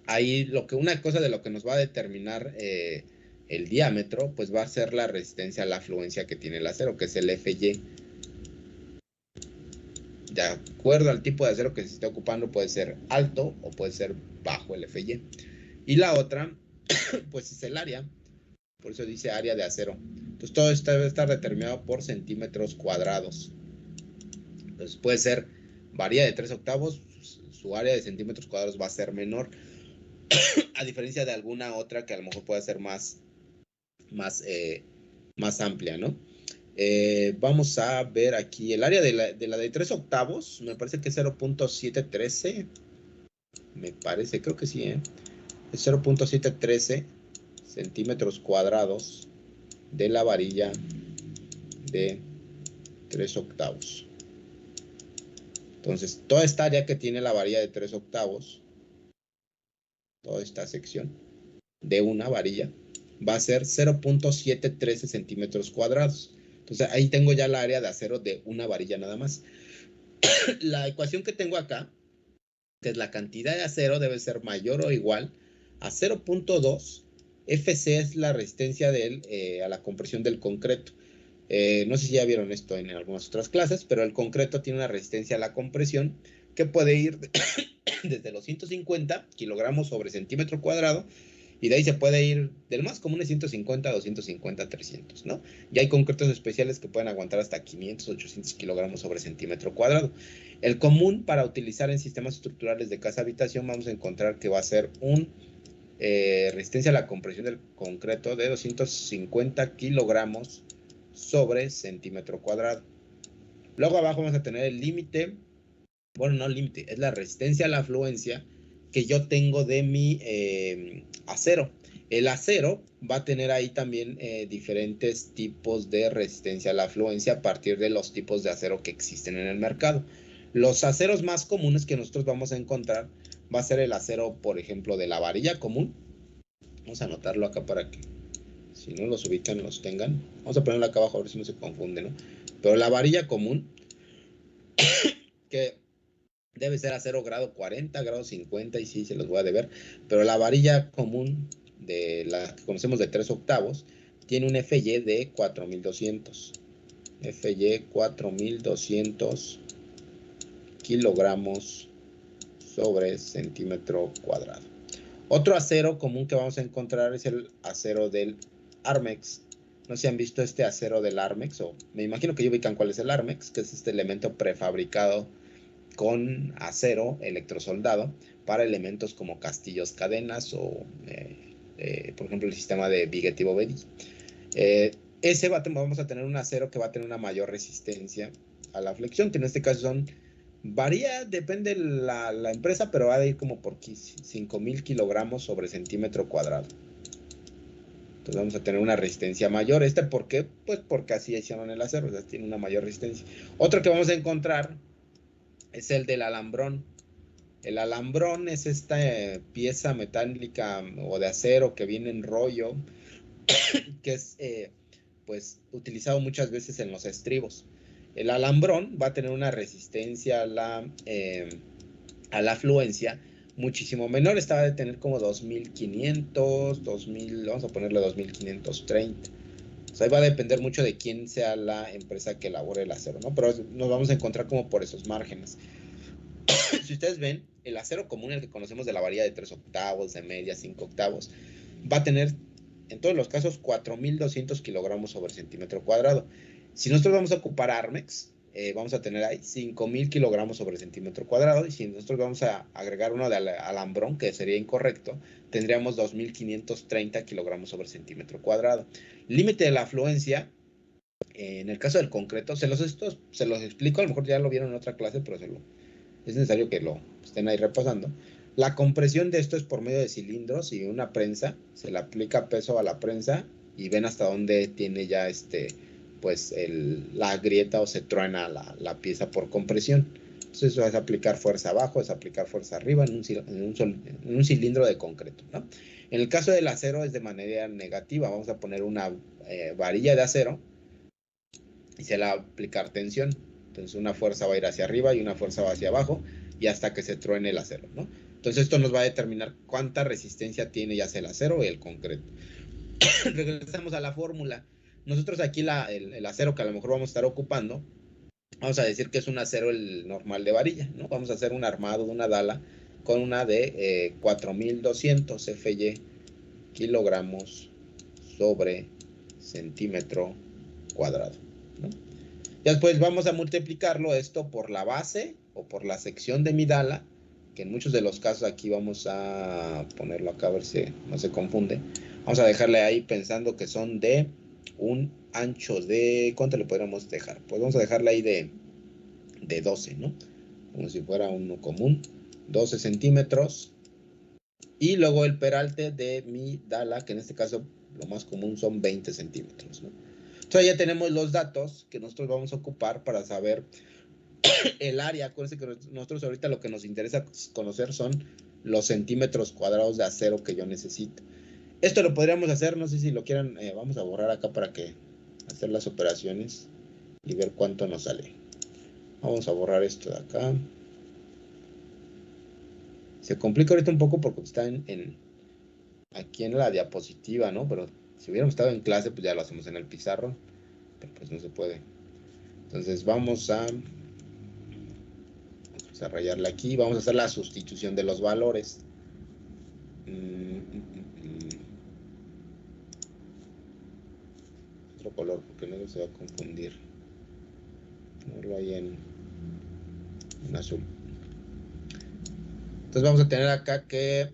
ahí una cosa de lo que nos va a determinar el diámetro, pues va a ser la resistencia a la afluencia que tiene el acero, que es el FY. De acuerdo al tipo de acero que se esté ocupando, puede ser alto o puede ser bajo el FY. Y la otra, pues es el área. Por eso dice área de acero. Entonces todo esto debe estar determinado por centímetros cuadrados. Entonces puede ser, varía de 3/8, su área de centímetros cuadrados va a ser menor. A diferencia de alguna otra que a lo mejor puede ser más amplia, ¿no? Vamos a ver aquí el área de la de 3/8, me parece que es 0.713, me parece, creo que sí, es 0.713 centímetros cuadrados de la varilla de 3/8. Entonces, toda esta área que tiene la varilla de 3/8, toda esta sección de una varilla, va a ser 0.713 centímetros cuadrados. Entonces, ahí tengo ya la área de acero de una varilla nada más. La ecuación que tengo acá, que es la cantidad de acero, debe ser mayor o igual a 0.2. Fc es la resistencia a la compresión del concreto. No sé si ya vieron esto en algunas otras clases, pero el concreto tiene una resistencia a la compresión que puede ir desde los 150 kilogramos sobre centímetro cuadrado, y de ahí se puede ir del más común de 150 a 250 a 300, ¿no? Y hay concretos especiales que pueden aguantar hasta 500, 800 kilogramos sobre centímetro cuadrado. El común para utilizar en sistemas estructurales de casa-habitación, vamos a encontrar que va a ser resistencia a la compresión del concreto de 250 kilogramos sobre centímetro cuadrado. Luego abajo vamos a tener el límite, bueno, no límite, es la resistencia a la afluencia que yo tengo de mi acero. El acero va a tener ahí también diferentes tipos de resistencia a la afluencia a partir de los tipos de acero que existen en el mercado. Los aceros más comunes que nosotros vamos a encontrar va a ser el acero, por ejemplo, de la varilla común. Vamos a anotarlo acá para que, si no los ubican, los tengan. Vamos a ponerlo acá abajo a ver si no se confunde, ¿no? Pero la varilla común, que debe ser acero grado 40, grado 50, y sí, se los voy a deber. Pero la varilla común, de la que conocemos de 3/8, tiene un FY de 4200. FY 4200 kilogramos sobre centímetro cuadrado. Otro acero común que vamos a encontrar es el acero del Armex. No sé si han visto este acero del Armex, o me imagino que ya ubican cuál es el Armex, que es este elemento prefabricado con acero electrosoldado para elementos como castillos, cadenas o, por ejemplo, el sistema de Biguetti Boveri. Ese vamos a tener un acero que va a tener una mayor resistencia a la flexión, que en este caso varía, depende la empresa, pero va a ir como por 5000 kilogramos sobre centímetro cuadrado. Entonces vamos a tener una resistencia mayor. ¿Por qué? Pues porque así hicieron el acero, o sea, tiene una mayor resistencia. Otro que vamos a encontrar es el del alambrón. El alambrón es esta pieza metálica o de acero que viene en rollo, que es pues utilizado muchas veces en los estribos. El alambrón va a tener una resistencia a la afluencia muchísimo menor. Esta va a tener como 2500, 2000, vamos a ponerle 2530. O sea, ahí va a depender mucho de quién sea la empresa que elabore el acero, ¿no? Pero nos vamos a encontrar como por esos márgenes. Si ustedes ven, el acero común, el que conocemos de la varilla de 3/8, de media, 5/8, va a tener en todos los casos 4200 kilogramos sobre centímetro cuadrado. Si nosotros vamos a ocupar Armex, vamos a tener ahí 5000 kilogramos sobre centímetro cuadrado, y si nosotros vamos a agregar uno de alambrón, que sería incorrecto, tendríamos 2530 kilogramos sobre centímetro cuadrado. Límite de la afluencia, en el caso del concreto, se los explico, a lo mejor ya lo vieron en otra clase, pero es necesario que lo estén ahí repasando. La compresión de esto es por medio de cilindros y una prensa. Se le aplica peso a la prensa y ven hasta dónde tiene ya pues la grieta o se truena la pieza por compresión. Entonces eso es aplicar fuerza abajo, es aplicar fuerza arriba en un cilindro de concreto, ¿no? En el caso del acero es de manera negativa. Vamos a poner una varilla de acero y se le va a aplicar tensión. Entonces una fuerza va a ir hacia arriba y una fuerza va hacia abajo y hasta que se truene el acero, ¿no? Entonces esto nos va a determinar cuánta resistencia tiene ya sea el acero o el concreto. Regresamos a la fórmula. Nosotros aquí el acero que a lo mejor vamos a estar ocupando, vamos a decir que es un acero el normal de varilla, ¿no? Vamos a hacer un armado de una dala con una de 4200 FY kilogramos sobre centímetro cuadrado, ¿no? Y después vamos a multiplicarlo esto por la base o por la sección de mi dala, que en muchos de los casos aquí vamos a ponerlo acá a ver si no se confunde. Vamos a dejarle ahí pensando que son de un ancho de... ¿Cuánto le podríamos dejar? Pues vamos a dejarle ahí de 12, ¿no? Como si fuera uno común. 12 centímetros. Y luego el peralte de mi dala, que en este caso lo más común son 20 centímetros, ¿no? Entonces ya tenemos los datos que nosotros vamos a ocupar para saber el área. Acuérdense que nosotros ahorita lo que nos interesa conocer son los centímetros cuadrados de acero que yo necesito. Esto lo podríamos hacer, no sé si lo quieran, vamos a borrar acá para que hacer las operaciones y ver cuánto nos sale. Vamos a borrar esto de acá. Se complica ahorita un poco porque está aquí en la diapositiva, ¿no? Pero si hubiéramos estado en clase, pues ya lo hacemos en el pizarro, pero pues no se puede. Entonces vamos a rayarle aquí, vamos a hacer la sustitución de los valores. Otro color, porque luego se va a confundir. Ponerlo ahí en azul. Entonces vamos a tener acá que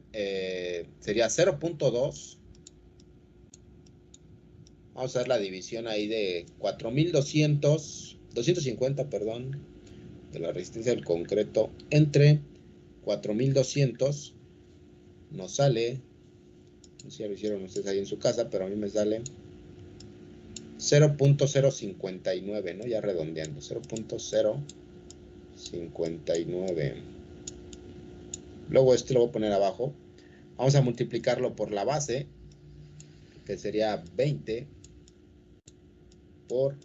sería 0.2. Vamos a hacer la división ahí de 250, perdón, de la resistencia del concreto entre 4200. Nos sale, no sé si ya lo hicieron ustedes ahí en su casa, pero a mí me sale 0.059, ¿no? Ya redondeando, 0.059. Luego esto lo voy a poner abajo. Vamos a multiplicarlo por la base, que sería 20 por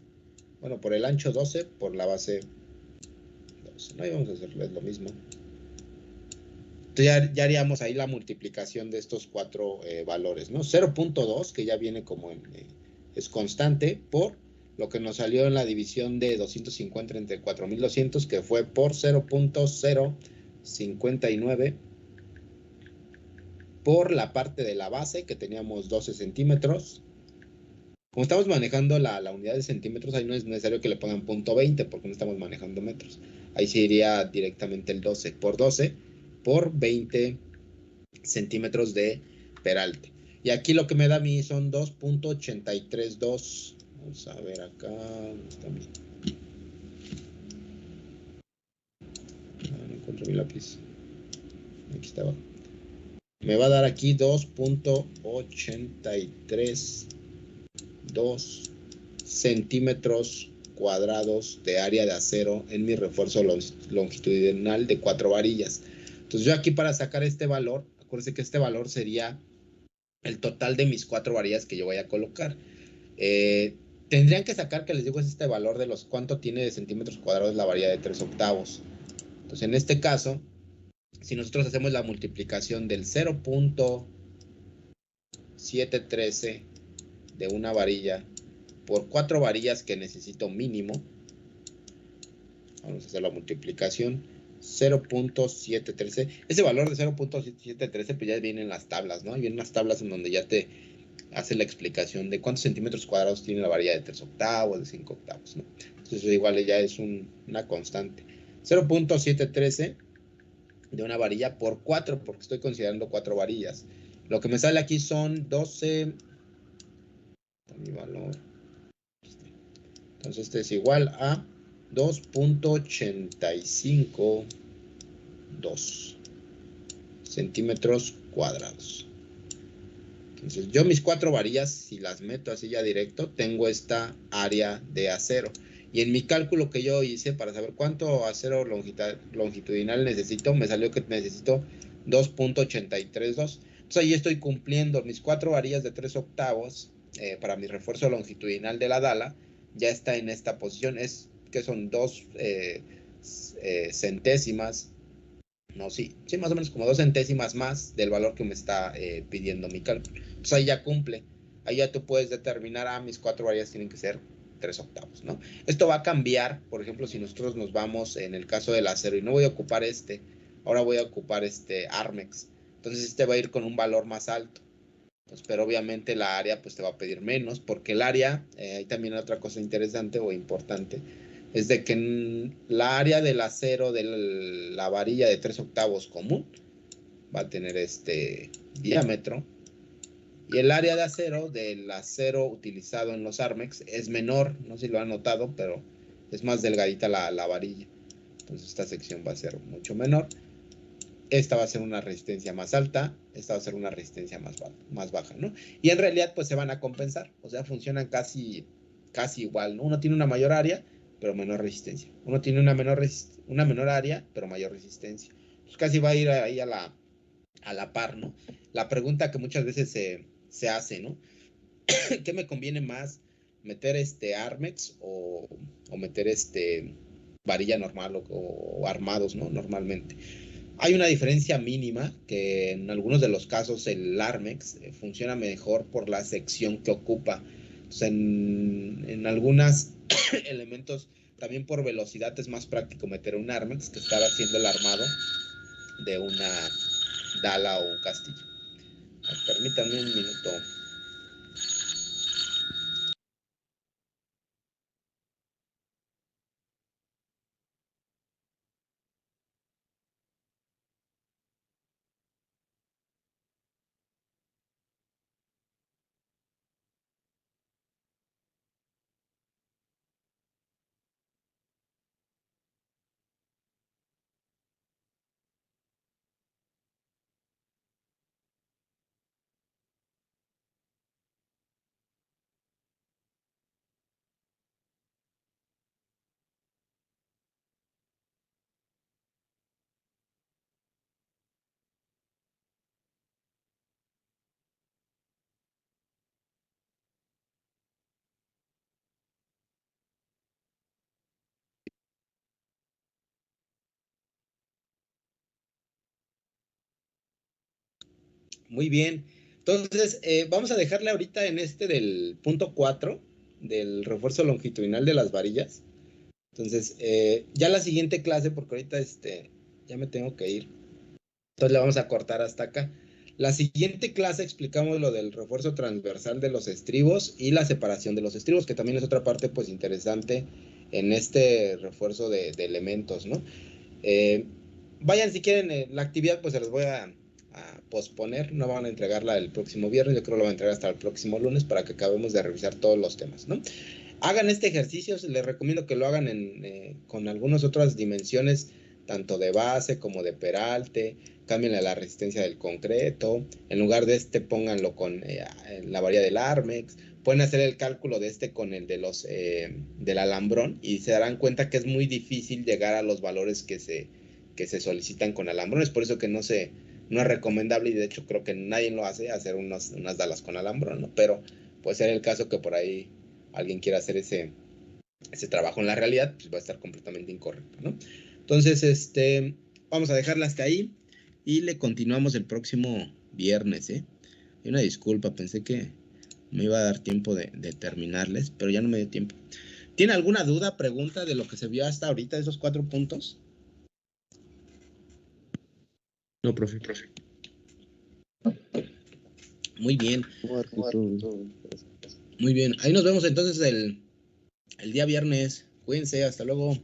el ancho 12 por la base 12. ¿No? Y vamos a hacerles lo mismo. Entonces ya haríamos ahí la multiplicación de estos cuatro valores, ¿no? 0.2, que ya viene como es constante, por lo que nos salió en la división de 250 entre 4200, que fue por 0.059, por la parte de la base, que teníamos 12 centímetros. Como estamos manejando la unidad de centímetros, ahí no es necesario que le pongan .20, porque no estamos manejando metros. Ahí se iría directamente el 12 por 12 por 20 centímetros de peralte. Y aquí lo que me da a mí son 2.832. Vamos a ver acá. ¿Dónde está mi? No encuentro mi lápiz. Aquí estaba. Me va a dar aquí 2.832 centímetros cuadrados de área de acero en mi refuerzo longitudinal de 4 varillas. Entonces yo aquí para sacar este valor, acuérdense que este valor sería el total de mis 4 varillas que yo voy a colocar. Tendrían que sacar, que les digo, es este valor de los cuánto tiene de centímetros cuadrados la varilla de 3/8. Entonces en este caso, si nosotros hacemos la multiplicación del 0.713 de una varilla por 4 varillas que necesito mínimo, vamos a hacer la multiplicación, 0.713. Ese valor de 0.713 pues ya viene en las tablas, ¿no? Vienen las tablas en donde ya te hace la explicación de cuántos centímetros cuadrados tiene la varilla de 3/8, de 5/8, ¿no? Entonces igual ya es una constante. 0.713 de una varilla por 4, porque estoy considerando 4 varillas. Lo que me sale aquí son 12. Mi valor. Entonces este es igual a 2.85 2 centímetros cuadrados. Entonces, yo mis 4 varillas, si las meto así ya directo, tengo esta área de acero. Y en mi cálculo que yo hice para saber cuánto acero longitudinal necesito, me salió que necesito 2.832. Entonces, ahí estoy cumpliendo mis 4 varillas de 3 octavos para mi refuerzo longitudinal de la dala. Ya está en esta posición, es que son 2 centésimas. No, sí, más o menos como 2 centésimas más del valor que me está pidiendo mi cálculo. Entonces ahí ya cumple. Ahí ya tú puedes determinar, mis 4 varillas tienen que ser 3 octavos, ¿no? Esto va a cambiar, por ejemplo, si nosotros nos vamos en el caso del acero y no voy a ocupar ahora voy a ocupar Armex. Entonces va a ir con un valor más alto. Pues, pero obviamente la área pues te va a pedir menos, porque el área, hay también otra cosa interesante o importante, es de que la área del acero de la varilla de 3 octavos común va a tener diámetro, y el área de acero del acero utilizado en los Armex es menor, no sé si lo han notado, pero es más delgadita la varilla. Entonces esta sección va a ser mucho menor. Esta va a ser una resistencia más alta, esta va a ser una resistencia más baja, ¿no? Y en realidad pues se van a compensar, o sea, funcionan casi igual, ¿no? Uno tiene una mayor área, pero menor resistencia. Uno tiene una menor área, pero mayor resistencia. Pues casi va a ir ahí a la par, ¿no? La pregunta que muchas veces se hace, ¿no? ¿Qué me conviene más? ¿Meter Armex o meter varilla normal o armados, ¿no? Normalmente. Hay una diferencia mínima que en algunos de los casos el Armex funciona mejor por la sección que ocupa. Entonces, en algunos elementos, también por velocidad, es más práctico meter un Armex que estar haciendo el armado de una dala o un castillo. Permítanme un minuto. Muy bien. Entonces, vamos a dejarle ahorita en del punto 4 del refuerzo longitudinal de las varillas. Entonces, ya la siguiente clase, porque ahorita ya me tengo que ir. Entonces le vamos a cortar hasta acá. La siguiente clase explicamos lo del refuerzo transversal de los estribos y la separación de los estribos, que también es otra parte pues interesante en refuerzo de elementos, ¿no? Vayan si quieren, la actividad pues se les voy a posponer, no van a entregarla el próximo viernes, yo creo que lo van a entregar hasta el próximo lunes para que acabemos de revisar todos los temas, ¿no? Hagan este ejercicio, les recomiendo que lo hagan con algunas otras dimensiones, tanto de base como de peralte, cámbienle la resistencia del concreto, en lugar de pónganlo con la varilla del Armex, pueden hacer el cálculo de con el de del alambrón y se darán cuenta que es muy difícil llegar a los valores que se solicitan con alambrones, por eso que no es recomendable y de hecho creo que nadie lo hace, hacer unas dalas con alambrón, ¿no? Pero puede ser el caso que por ahí alguien quiera hacer ese trabajo en la realidad, pues va a estar completamente incorrecto, ¿no? Entonces, vamos a dejarla hasta ahí y le continuamos el próximo viernes, ¿eh? Y una disculpa, pensé que me iba a dar tiempo de terminarles, pero ya no me dio tiempo. ¿Tiene alguna duda, pregunta de lo que se vio hasta ahorita, de esos 4 puntos? No, profe. Muy bien. Muy bien. Ahí nos vemos entonces el día viernes. Cuídense, hasta luego.